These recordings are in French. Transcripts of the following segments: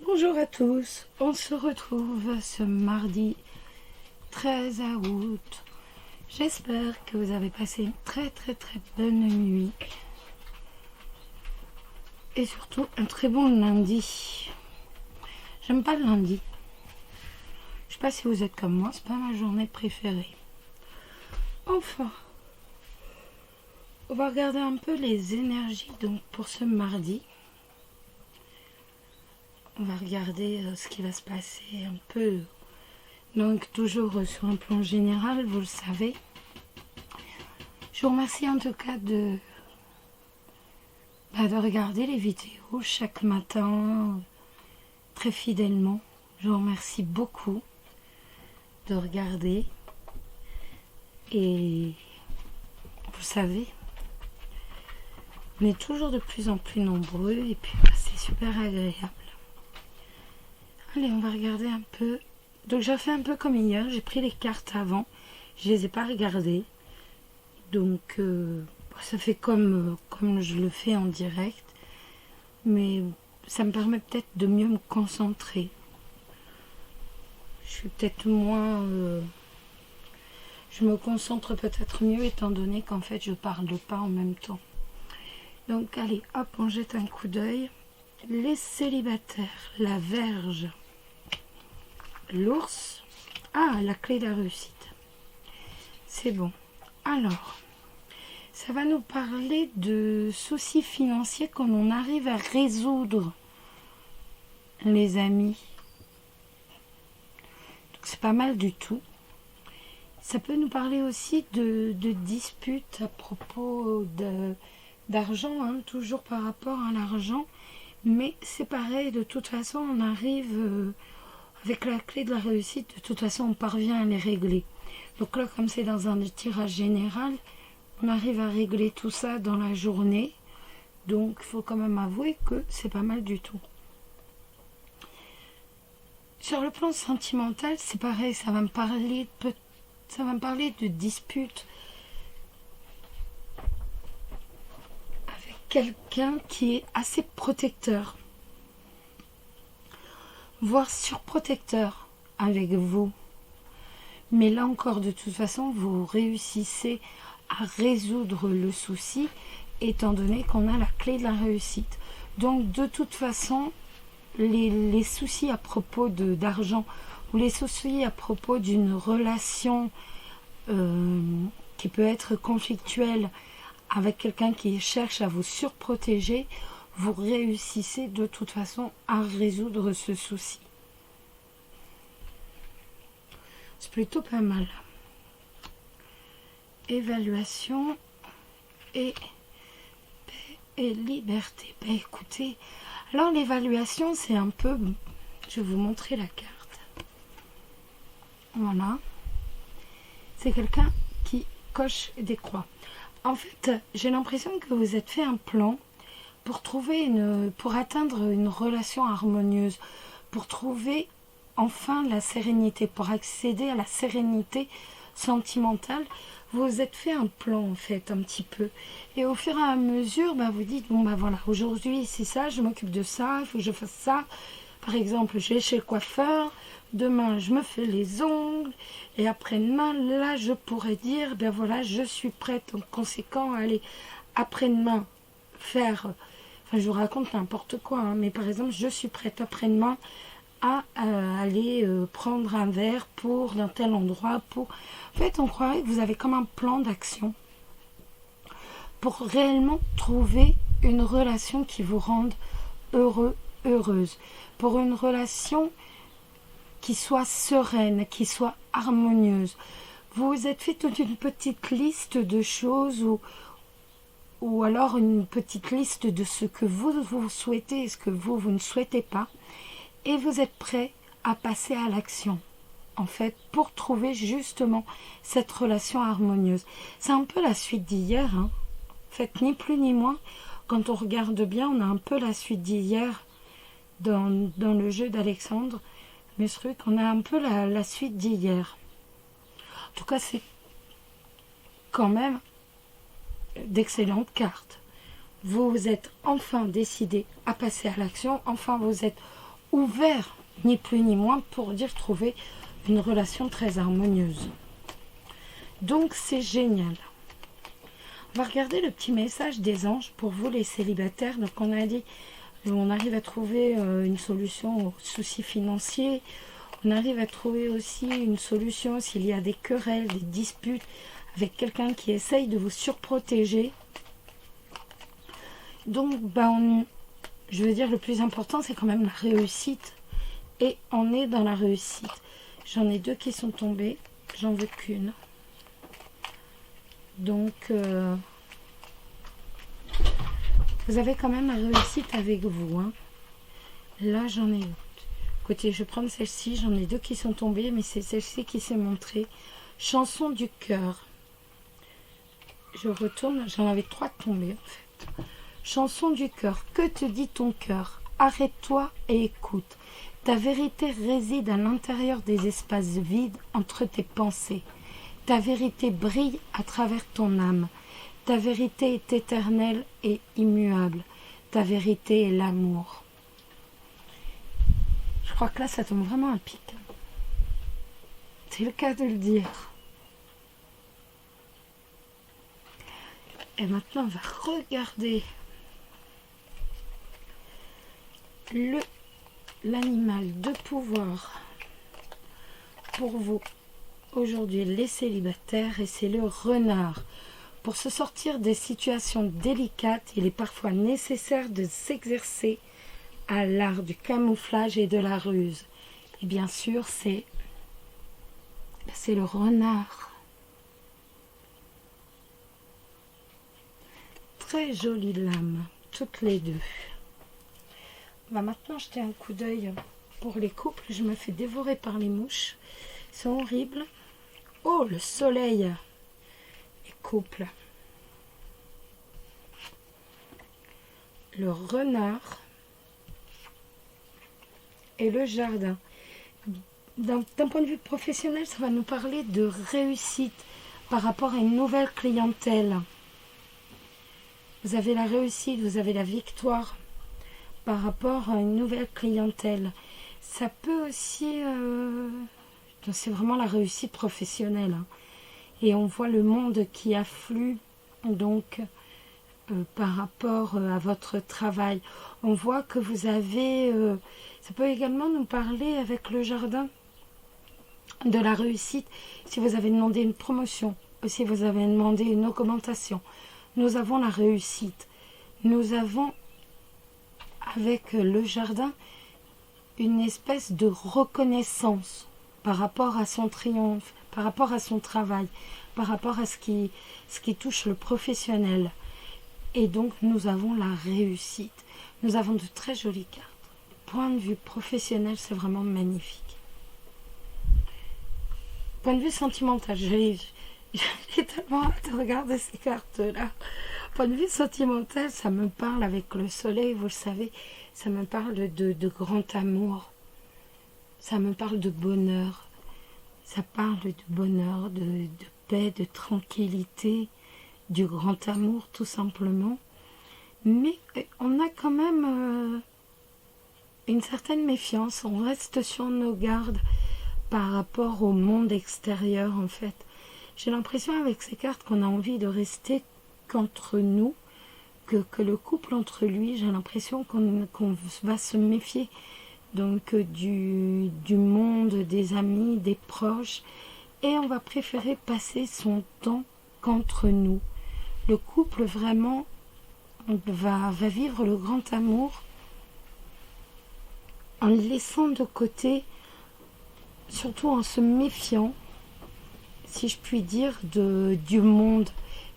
Bonjour à tous, on se retrouve ce mardi 13 août. J'espère que vous avez passé une très bonne nuit et surtout un très bon lundi. J'aime pas le lundi. Je sais pas si vous êtes comme moi, c'est pas ma journée préférée. Enfin, on va regarder un peu les énergies donc pour ce mardi. On va regarder ce qui va se passer un peu, donc toujours sur un plan général, vous le savez. Je vous remercie en tout cas de regarder les vidéos chaque matin très fidèlement. Je vous remercie beaucoup de regarder et vous savez, on est toujours de plus en plus nombreux et puis c'est super agréable. Allez, on va regarder un peu. Donc j'ai fait un peu comme hier, j'ai pris les cartes avant, je les ai pas regardées. Donc ça fait comme je le fais en direct, mais ça me permet peut-être de mieux me concentrer. Je suis peut-être moins... je me concentre peut-être mieux étant donné qu'en fait je parle pas en même temps. Donc allez, hop, on jette un coup d'œil. Les célibataires, la Vierge, l'ours. Ah, la clé de la réussite. C'est bon. Alors, ça va nous parler de soucis financiers qu'on en arrive à résoudre, les amis. Donc, c'est pas mal du tout. Ça peut nous parler aussi de disputes à propos d'argent, hein, toujours par rapport à l'argent. Mais c'est pareil, de toute façon, on arrive avec la clé de la réussite, de toute façon, on parvient à les régler. Donc là, comme c'est dans un tirage général, on arrive à régler tout ça dans la journée. Donc, il faut quand même avouer que c'est pas mal du tout. Sur le plan sentimental, c'est pareil, ça va me parler de disputes avec quelqu'un qui est assez protecteur, voire surprotecteur avec vous. Mais là encore, de toute façon, vous réussissez à résoudre le souci, étant donné qu'on a la clé de la réussite. Donc, de toute façon, les soucis à propos d'argent ou les soucis à propos d'une relation qui peut être conflictuelle avec quelqu'un qui cherche à vous surprotéger, vous réussissez de toute façon à résoudre ce souci. C'est plutôt pas mal. Évaluation et paix et liberté. Ben écoutez, alors l'évaluation c'est un peu... Je vais vous montrer la carte. Voilà. C'est quelqu'un qui coche des croix. En fait, j'ai l'impression que vous êtes fait un plan pour atteindre une relation harmonieuse, pour trouver enfin la sérénité, pour accéder à la sérénité sentimentale. Vous vous êtes fait un plan en fait un petit peu, et au fur et à mesure vous dites bon voilà, aujourd'hui c'est ça, je m'occupe de ça, il faut que je fasse ça. Par exemple, je vais chez le coiffeur, demain je me fais les ongles, et après-demain là je pourrais dire ben voilà, je suis prête en conséquent à aller après-demain faire, enfin je vous raconte n'importe quoi, hein, mais par exemple je suis prête après-demain à aller prendre un verre dans tel endroit. En fait, on croirait que vous avez comme un plan d'action pour réellement trouver une relation qui vous rende heureux, heureuse. Pour une relation qui soit sereine, qui soit harmonieuse. Vous vous êtes fait toute une petite liste de choses ou alors une petite liste de ce que vous souhaitez et ce que vous ne souhaitez pas. Et vous êtes prêt à passer à l'action, en fait, pour trouver justement cette relation harmonieuse. C'est un peu la suite d'hier, hein. En fait, ni plus ni moins. Quand on regarde bien, on a un peu la suite d'hier dans le jeu d'Alexandre Mesruc. On a un peu la suite d'hier. En tout cas, c'est quand même d'excellentes cartes. Vous vous êtes enfin décidé à passer à l'action. Enfin, vous êtes ouvert, ni plus ni moins, pour dire trouver une relation très harmonieuse. Donc c'est génial. On va regarder le petit message des anges pour vous les célibataires. Donc on a dit, on arrive à trouver une solution aux soucis financiers. On arrive à trouver aussi une solution s'il y a des querelles, des disputes avec quelqu'un qui essaye de vous surprotéger. Donc, je veux dire, le plus important, c'est quand même la réussite. Et on est dans la réussite. J'en ai 2 qui sont tombés. J'en veux qu'une. Donc, vous avez quand même la réussite avec vous. Hein. Là, j'en ai... Écoutez, je vais prendre celle-ci. J'en ai 2 qui sont tombées, mais c'est celle-ci qui s'est montrée. Chanson du cœur. Je retourne. J'en avais 3 tombées, en fait. Chanson du cœur. Que te dit ton cœur? Arrête-toi et écoute. Ta vérité réside à l'intérieur des espaces vides entre tes pensées. Ta vérité brille à travers ton âme. Ta vérité est éternelle et immuable. Ta vérité est l'amour. Je crois que là, ça tombe vraiment à pic. C'est le cas de le dire. Et maintenant, on va regarder l'animal de pouvoir pour vous aujourd'hui, les célibataires, et c'est le renard. Pour se sortir des situations délicates, il est parfois nécessaire de s'exercer à l'art du camouflage et de la ruse. Et bien sûr, c'est le renard. Très jolie lame, toutes les 2. On va maintenant jeter un coup d'œil pour les couples. Je me fais dévorer par les mouches. Ils sont horribles. Oh, le soleil. Les couples. Le renard et le jardin. D'un point de vue professionnel, ça va nous parler de réussite par rapport à une nouvelle clientèle. Vous avez la réussite, vous avez la victoire par rapport à une nouvelle clientèle. Ça peut aussi... c'est vraiment la réussite professionnelle. Hein. Et on voit le monde qui afflue donc par rapport à votre travail. On voit que vous avez... ça peut également nous parler avec le jardin de la réussite. Si vous avez demandé une promotion, si vous avez demandé une augmentation, nous avons la réussite. Nous avons avec le jardin une espèce de reconnaissance par rapport à son triomphe, par rapport à son travail, par rapport à ce qui touche le professionnel. Et donc nous avons la réussite. Nous avons de très jolies cartes. Point de vue professionnel, c'est vraiment magnifique. Point de vue sentimental, j'ai tellement hâte de regarder ces cartes-là. Point de vue sentimental, ça me parle avec le soleil, vous le savez, ça me parle de grand amour, ça me parle de bonheur, ça parle de bonheur, de paix, de tranquillité, du grand amour tout simplement. Mais on a quand même une certaine méfiance, on reste sur nos gardes par rapport au monde extérieur en fait. J'ai l'impression avec ces cartes qu'on a envie de rester qu'entre nous, que le couple entre lui, j'ai l'impression qu'on va se méfier donc du monde, des amis, des proches, et on va préférer passer son temps qu'entre nous. Le couple vraiment va vivre le grand amour en laissant de côté, surtout en se méfiant, si je puis dire, du monde,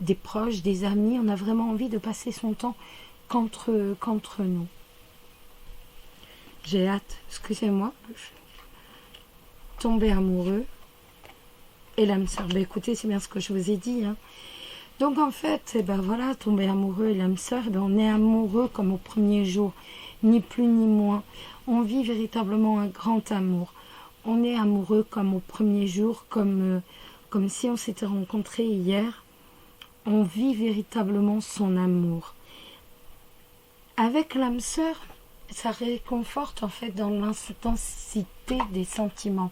des proches, des amis. On a vraiment envie de passer son temps qu'entre nous. J'ai hâte, excusez-moi, tomber amoureux et l'âme sœur. Ben écoutez, c'est bien ce que je vous ai dit. Hein. Donc en fait, voilà, tomber amoureux et l'âme sœur, on est amoureux comme au premier jour, ni plus ni moins. On vit véritablement un grand amour. On est amoureux comme au premier jour, comme si on s'était rencontrés hier. On vit véritablement son amour. Avec l'âme sœur, ça réconforte en fait dans l'intensité des sentiments.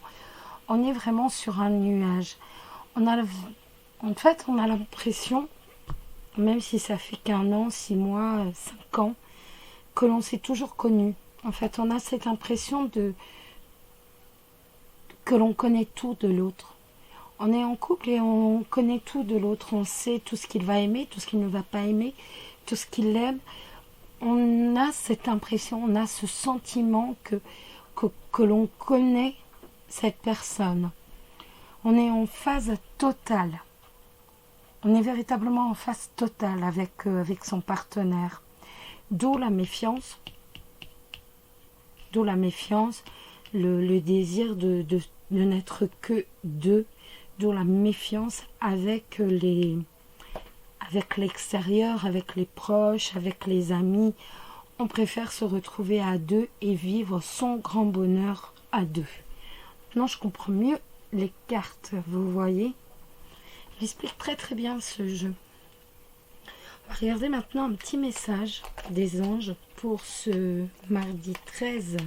On est vraiment sur un nuage. En fait, on a l'impression, même si ça fait qu'un an, 6 mois, 5 ans, que l'on s'est toujours connu. En fait, on a cette impression que l'on connaît tout de l'autre. On est en couple et on connaît tout de l'autre. On sait tout ce qu'il va aimer, tout ce qu'il ne va pas aimer, tout ce qu'il aime. On a cette impression, on a ce sentiment que l'on connaît cette personne. On est en phase totale. On est véritablement en phase totale avec son partenaire. D'où la méfiance. D'où la méfiance, le désir de n'être que deux. D'où la méfiance avec l'extérieur, avec les proches, avec les amis. On préfère se retrouver à deux et vivre son grand bonheur à deux. Maintenant, je comprends mieux les cartes, vous voyez. J'explique très très bien ce jeu. On va regarder maintenant un petit message des anges pour ce mardi 13.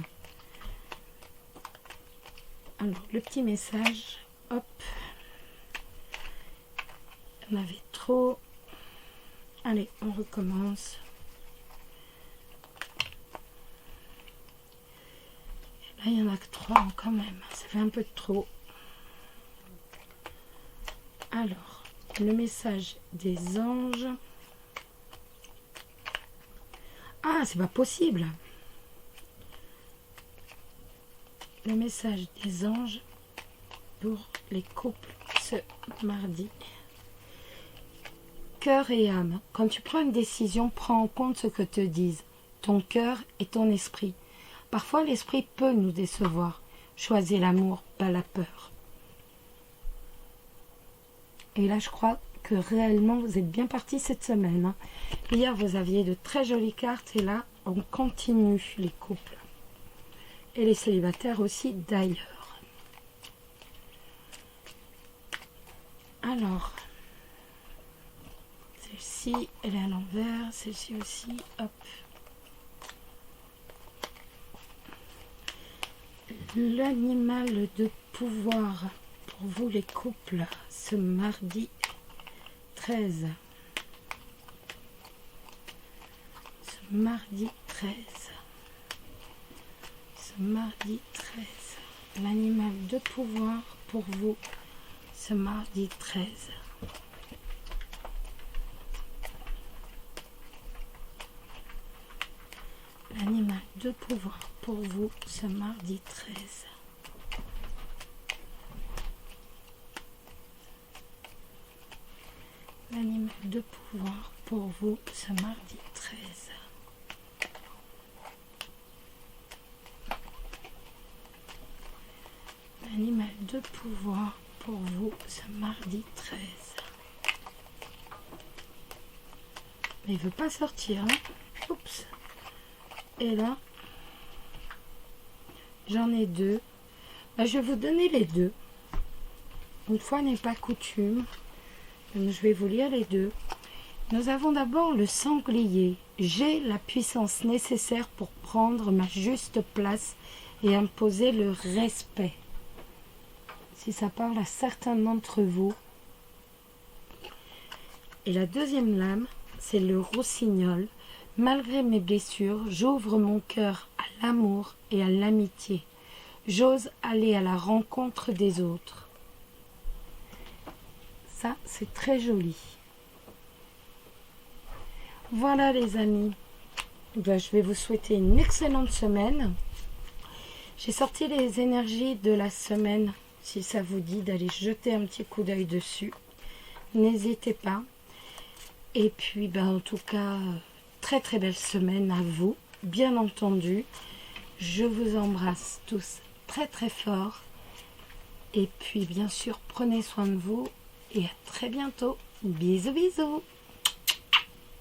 Alors, le petit message, hop. On avait trop. Allez, on recommence. Là, il n'y en a que 3 quand même. Ça fait un peu de trop. Alors, le message des anges. Ah, c'est pas possible. Le message des anges pour les couples ce mardi. Cœur et âme. Quand tu prends une décision, prends en compte ce que te disent ton cœur et ton esprit. Parfois, l'esprit peut nous décevoir. Choisis l'amour, pas la peur. Et là, je crois que réellement, vous êtes bien partis cette semaine. Hein. Hier, vous aviez de très jolies cartes et là, on continue les couples. Et les célibataires aussi, d'ailleurs. Alors... celle-ci, elle est à l'envers. Celle-ci aussi, hop. L'animal de pouvoir pour vous les couples ce mardi 13. Ce mardi 13. Ce mardi 13. L'animal de pouvoir pour vous ce mardi 13. L'animal de pouvoir pour vous ce mardi 13. L'animal de pouvoir pour vous ce mardi 13. L'animal de pouvoir pour vous ce mardi 13. Mais il veut pas sortir, hein? Oups. Et là, j'en ai 2. Là, je vais vous donner les 2. Une fois n'est pas coutume. Donc, je vais vous lire les 2. Nous avons d'abord le sanglier. J'ai la puissance nécessaire pour prendre ma juste place et imposer le respect. Si ça parle à certains d'entre vous. Et la deuxième lame, c'est le rossignol. Malgré mes blessures, j'ouvre mon cœur à l'amour et à l'amitié. J'ose aller à la rencontre des autres. Ça, c'est très joli. Voilà les amis. Je vais vous souhaiter une excellente semaine. J'ai sorti les énergies de la semaine. Si ça vous dit d'aller jeter un petit coup d'œil dessus, n'hésitez pas. Et puis, en tout cas... très très belle semaine à vous, bien entendu. Je vous embrasse tous très très fort. Et puis bien sûr, prenez soin de vous et à très bientôt. Bisous bisous.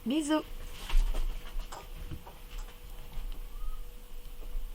Bisous.